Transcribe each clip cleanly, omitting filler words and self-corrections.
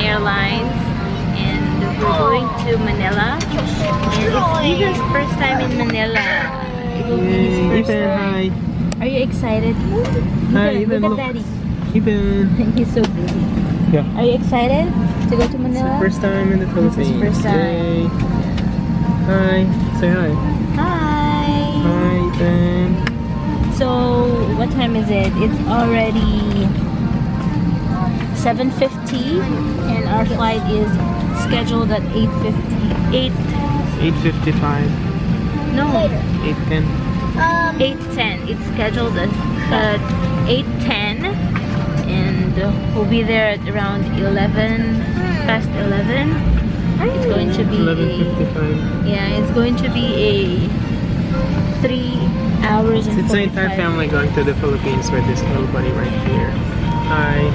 Airlines, and we're going to Manila. And it's Ethan's first time in Manila. Ethan, hi. Are you excited? Hi, Ethan. Look at Daddy. Ethan. He's so busy. Yeah. Are you excited to go to Manila? First time in the Philippines. It's his first time. Yay. Hi. Say hi. Hi. Hi, Ethan. So, what time is it? It's already 7:50, and our flight is scheduled at 8:50. 8:55. No. 8:10. 8:10. It's scheduled at 8:10, and we'll be there at around 11, past 11. It's going to be 11:55. it's going to be a 3 hours and It's the entire family going to the Philippines with this little buddy right here. Hi.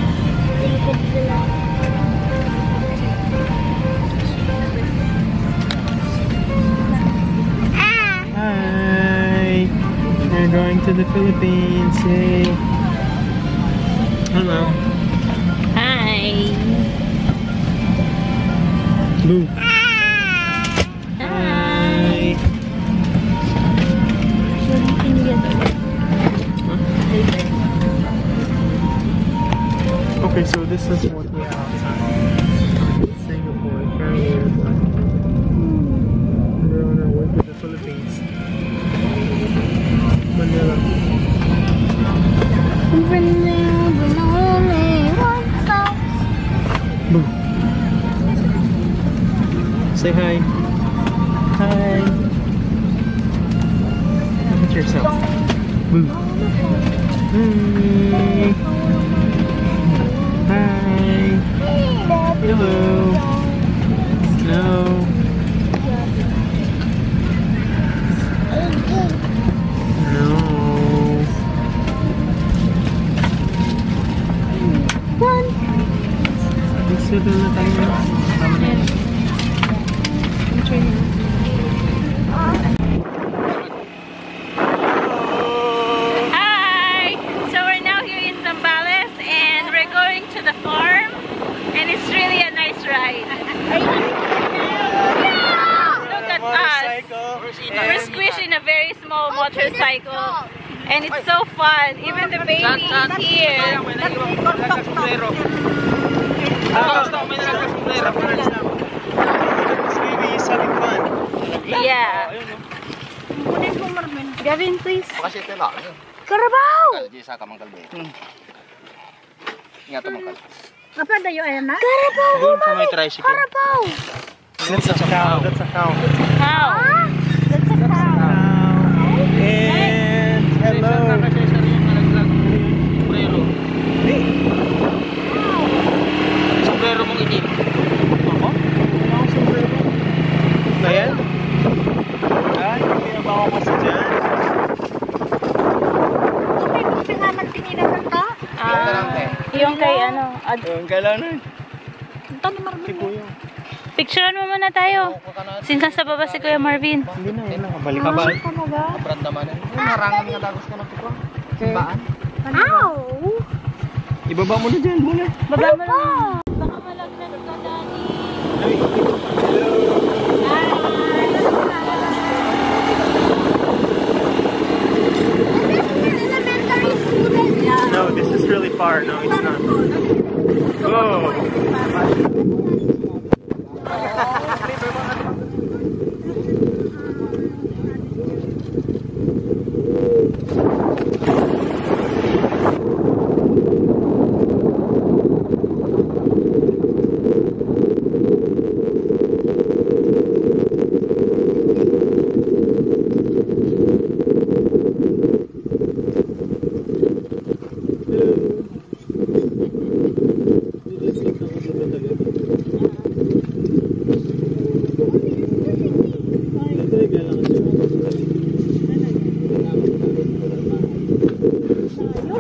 Hi. We're going to the Philippines. Yay. Hello. Hi. Boo. Hi. Okay, so this is what we have outside Singapore, Changi Airport. We're on our way to the Philippines. Manila. Boo. Say hi. Hi. Look at yourself. Boo. Hey. Hi. Hello. No. No. Dito na tayo. Hi! So we're now here in Zambales, and we're going to the farm, and it's really a nice ride. Look at us. We're squished in a very small motorcycle, and it's so fun. Even the baby is here. Baby is having fun. Yeah. Gavin, please. Carabao! Apa dayo ayan na? Doon sa may tricycle. Carabao! That's a cow. That's a cow. How? That's a cow. And hello. Sombrero mong itim. Ako? Wala akong sombrero. Ayan. Ayan, pinabawa ko sa dyan. Yung kay ano? Yung kailangan. Si Kuya. Picturean mo muna tayo. Since nasa baba si Kuya Marvin. Hindi na, yun na. Kabalik. Kabrad naman. Narangan nga dagos ka ng tukwa. Simbaan. Ow! Ibaba mo na dyan muna. Baba mo lang. Baka malaglag ka, Daddy. No, this is really far. No, it's not. Oh.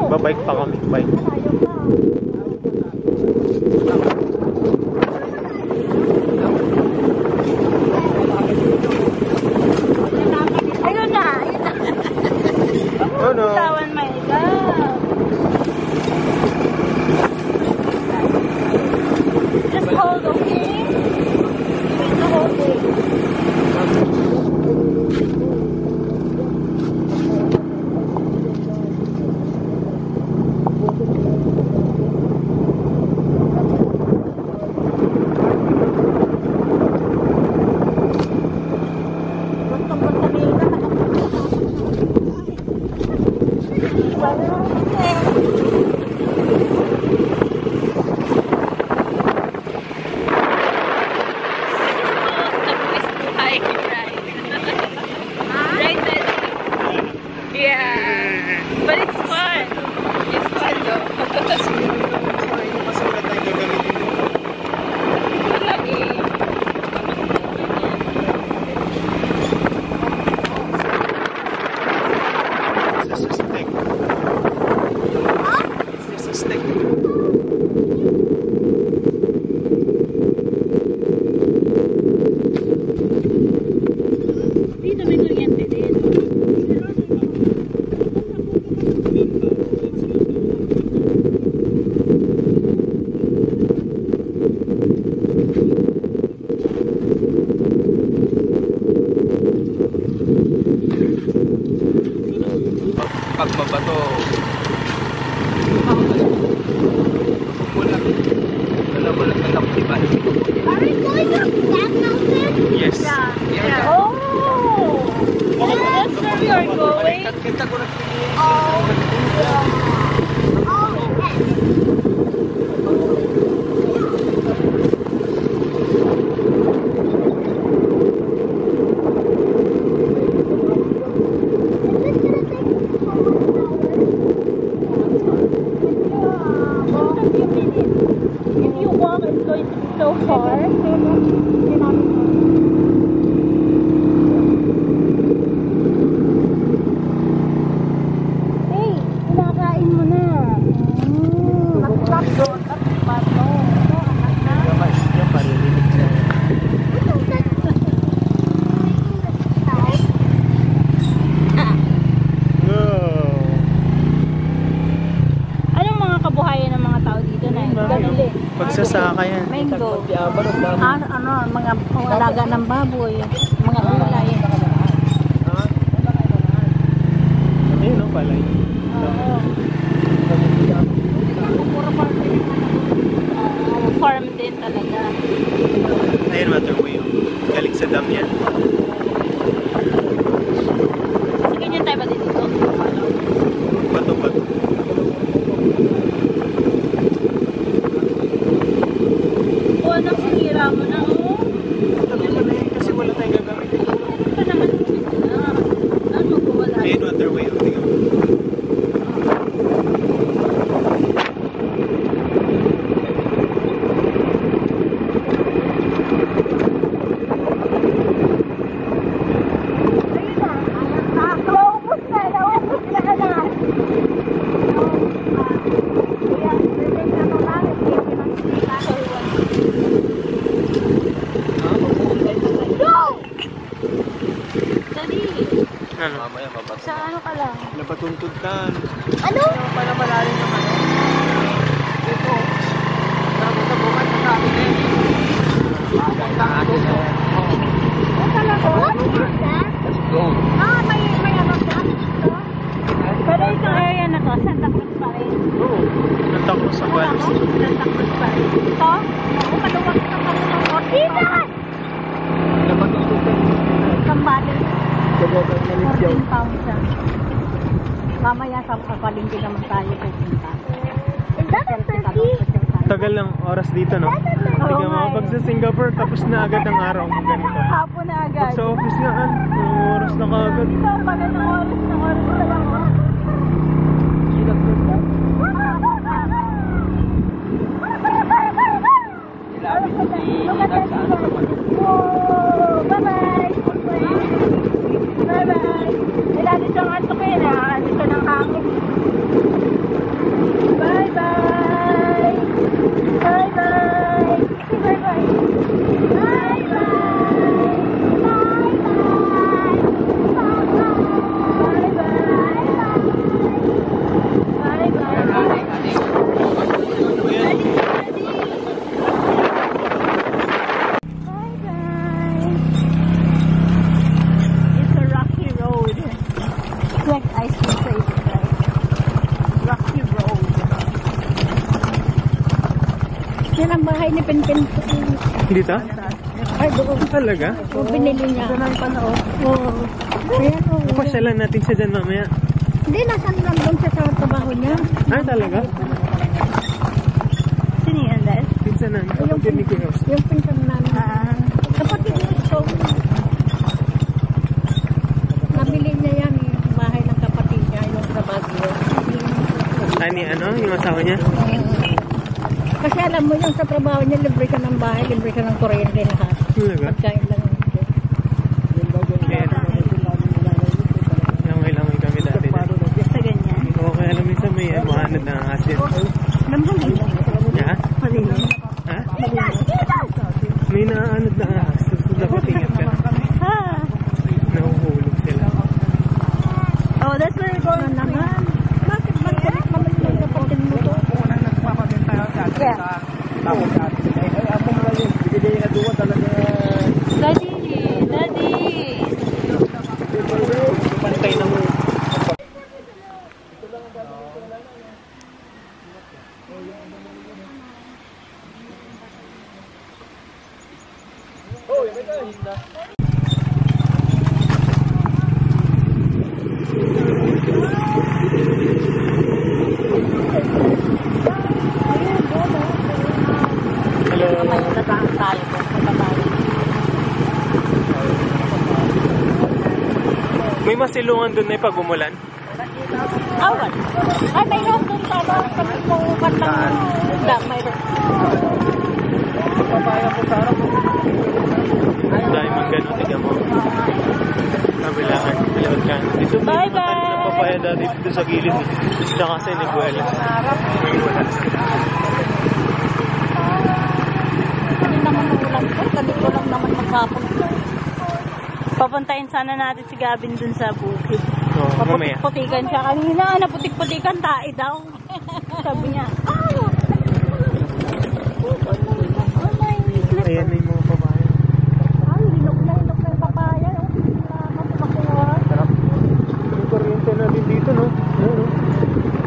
Babike pa kami, bike. Ayun na! Oh no! Tawan, my God! Just hold But it's fun. It's fun though. It's just a stick. It's just a stick. Dito may kuryente din. Pag mabato, wala ka lang, diba? Are we going up that mountain? Yes. Yeah. Oh! That's where we are going. Kita ko na Oh, yeah. Oh, yes. If you walk, it's going to be so far. Hey, kinakain mo na. Yan, parinig siya. Anong mga kabuhayan ng mga tao dito na ganili? Pagsasaka yan. Mango. Mga alaga ng baboy, mga ulay. Ayun, no, palay. Farm din talaga. Ayun, waterway. Galing sa dam yan. Ganyan tayo ba din dito? Bato-bato. O, anong sinira mo na, oh? Kasi wala tayong gagamitin. Ano pa naman na? Ano ko wala? Ayun, waterway. Tingnan mo. Dali. Ano? mamaya mabato. Sa ano ka lang? Napatuntod ka. Ano? Pala malalim naman. Dito. Tapos sa bukas sa akin eh. What is that? Let's go. Ah, may ano siya? Ito? Pero itong area na to, Santa Cruz pa rin. Oo. Natakbo sa Gualos. Santa Cruz pa rin. Ito? Oo, maluwag na maluwag. Dito! Kambali, Gagogan na rin siya. 14,000. Mamaya sa palingki naman tayo pupunta. Is that a turkey? Tagal ng oras dito, no? Tingnan mo, pag sa Singapore, tapos na agad ang araw mo ganito. Hapon na Pag agad. sa office nga, anong oras na kaagad. Ito, pag ng oras na lang. Oh, bye-bye! Bye-bye. Ilalim siyang antok eh. Nakakalit siya ng hangin. Bye-bye. Bye-bye. Bye-bye. It's a rocky road. It's like ice cream place. Rocky road. Yan ang bahay ni Pinpin. Dito? Ay, doon. Talaga? O, binili niya. Oo. Ayan, o. Papasyalan natin siya dyan mamaya. Hindi, nasan lang doon siya sa trabaho niya. Ah, talaga? Sino yan, Dad? Pinsan na. Yung pinsan namin. Kapatid niya ito. Nabili niya yan yung bahay ng kapatid niya, yung sa Baguio. Ani, ano? Yung asawa niya? Kasi alam mo yung sa trabaho niya, libre ka ng bahay, libre ka ng kuryente lahat. Talaga? Pagkain lang yun. Langoy-langoy kami dati. Sa ganyan. Okay, alam minsan may mahanad na asin. Namhali. Ha? Hali. Ha? May naanad na ahas. Tapos nakatingin ka. Ha? Nahuhulog sila. Oh, that's where we're going naman. Bakit magkulit naman yung kapatid mo to? Unang nagpapabin tayo dyan. Yeah. Tapos dati. Ay, ako mo lang yun. Bigay na duwa talaga. Daddy! Daddy! Pantay na mo. Hello. May nataan tayo po sa babae. May masilungan doon na pag umulan. Awan. Ay, mayroon doon tama. Kami po katang mayroon. Papaya po sa araw. Dahil mag gano'n, tiga mo. Kabilaan. Kalawat ka. Dito may Bye-bye! mga ng papaya dati dito sa gilid. Tsaka sa Niguela. Hindi naman ulam ko. Kami ko lang naman maghapon. Papuntahin sana natin si Gavin dun sa bukid. Oo, mamaya. Paputik-putikan siya kanina. Naputik-putikan, tae daw. Sabi niya, Ayan na yung mga papaya. Ay, hinog na yung papaya. Makuha. Sarap. Yung kuryente natin dito, no? Oo.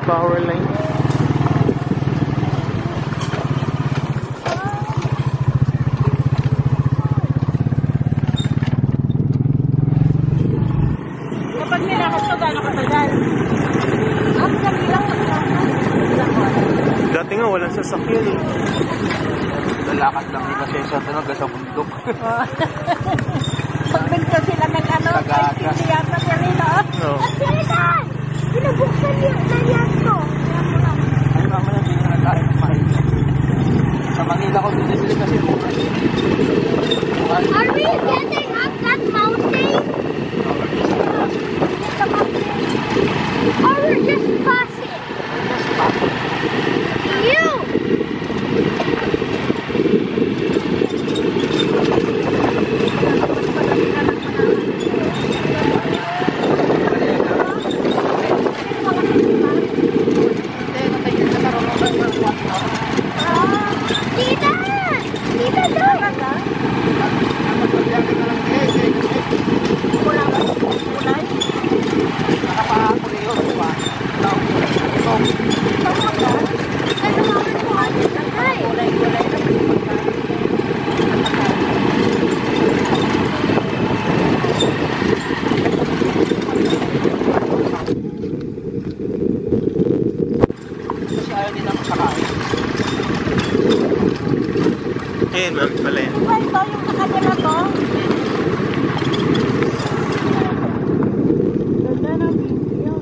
Power line. kapag nilakad to, gano'n katagal? Ang gabi lang. Dati nga walang sasakyan eh. Lalakad lang nila sa tunog sa bundok. Pagbinto sila ng ano, Tagaga. ay hindi yata siya nila. Oo. Sila! Pinabuksan niya na yan to. Ay, mamaya hindi na tayo kumain. Sa Manila ko binibili kasi bukas. Are we getting up that mountain? Or we're just passing? You! Tita! Tita, doon! Ayan, ma'am, pala yan. Ay, ito yung nakadala to. Ganda ng video.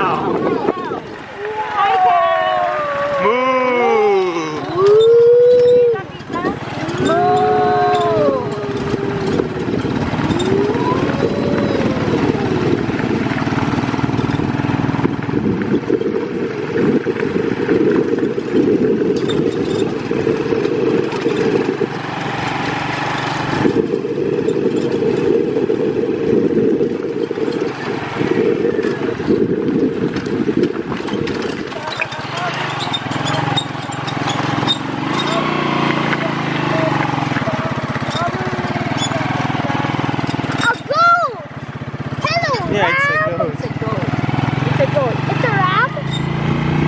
Hi, cow! Moo! Yeah, it's a goat. It's a goat. It's a goat. It's a ram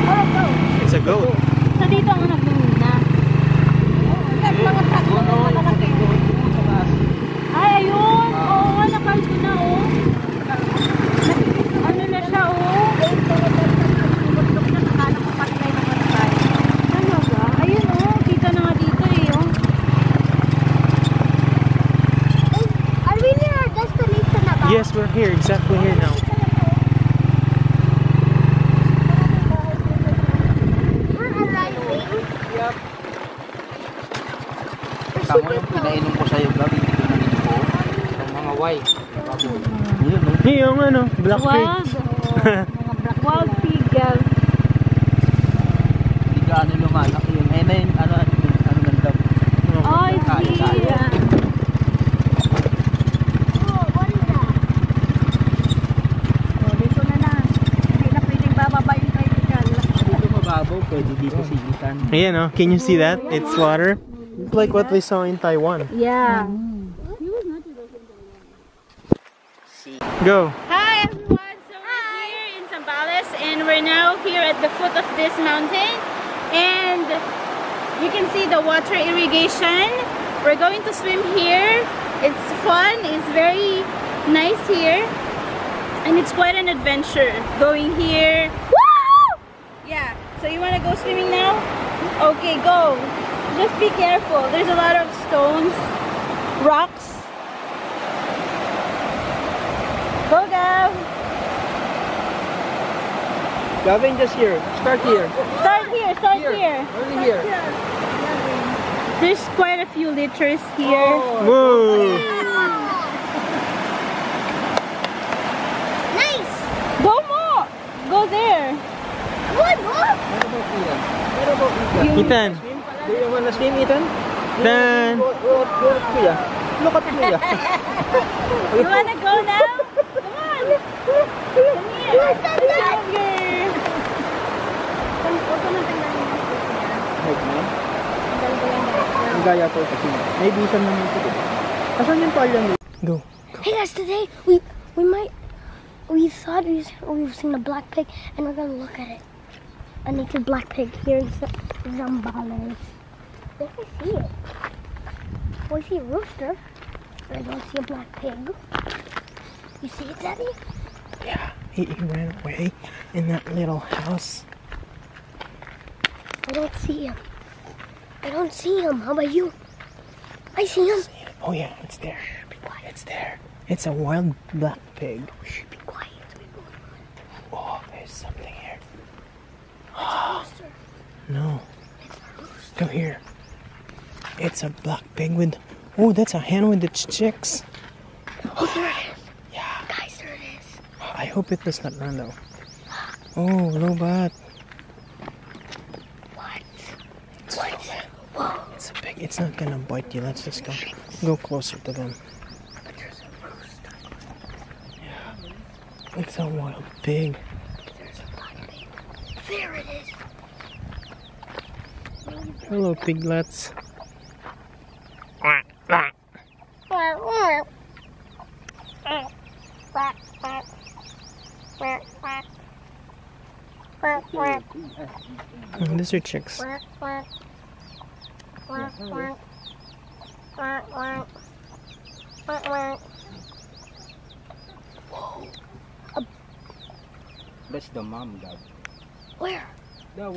or a goat? It's a goat. So dito ang anak ng Nina. Mga tatlo na malalaki. Ay, ayun! Oo nga, nakal ko na, oh. Ano na siya, oh? Talaga? Ayun, oh. Kita na nga dito, eh, oh. Are we near our destination about? Yes, we're here, exactly here now. We're arriving. Tama yung pinainom ko sa'yo, Gab. Hindi ko nainom ko. Ang mga white. Baboy. Yun, no? Hey, yung ano, black pig. Wild pig, girl. Hindi ka ano lumalak yun. Eh, na yun, ano nandang. Oh, it's here. Oh, what is that? Dito na. Hindi na pwedeng bababa yung tricycle. Dito mababaw, pwede dito silitan. Ayan, oh, can you see that? It's water. It's like what we saw in Taiwan. Yeah. Go. Hi, everyone. So we're here in Zambales, and we're now here at the foot of this mountain. And you can see the water irrigation. We're going to swim here. It's fun. It's very nice here. And it's quite an adventure going here. Woo! Yeah. So you want to go swimming now? Okay, go. Just be careful. There's a lot of stones, rocks. Go, Gav. Gavin, just here. Start here. Start here. Start here. Only here. There's quite a few litters here. Whoa. Nice. Go more. Go there. What? What? What about Ian? What about Ian? Ethan. Do you wanna swim, Ethan? Dan. Go, Kuya. Look at Kuya. You wanna go now? Come on. Come here. Head mo? Ang gaya ko kasi. May bisan naman ito. Asan yung palyang yun? Go. Hey guys, today we thought we've seen a black pig, and we're gonna look at it. A naked black pig here in Zambales. I think I see it. Oh, I see a rooster, but I don't see a black pig. You see it, Daddy? Yeah, he ran away in that little house. I don't see him. I don't see him. How about you? I see him. Oh yeah, it's there. It's there. It's a wild black pig. Shh, be quiet. Oh, there's something here. It's a rooster. No, It's a rooster. come here. It's a black pig with... Oh, that's a hen with its chicks. Oh, there it is. Yeah. Guys, there it is. I hope it does not run though. Oh, Lobat. What? It's a little man. It's a big... It's not gonna bite you. Let's just go closer to them. There's a rooster. It's a wild pig. There's a black pig. There it is. Hello, piglets. These are chicks. That's the mom, Gab. Where?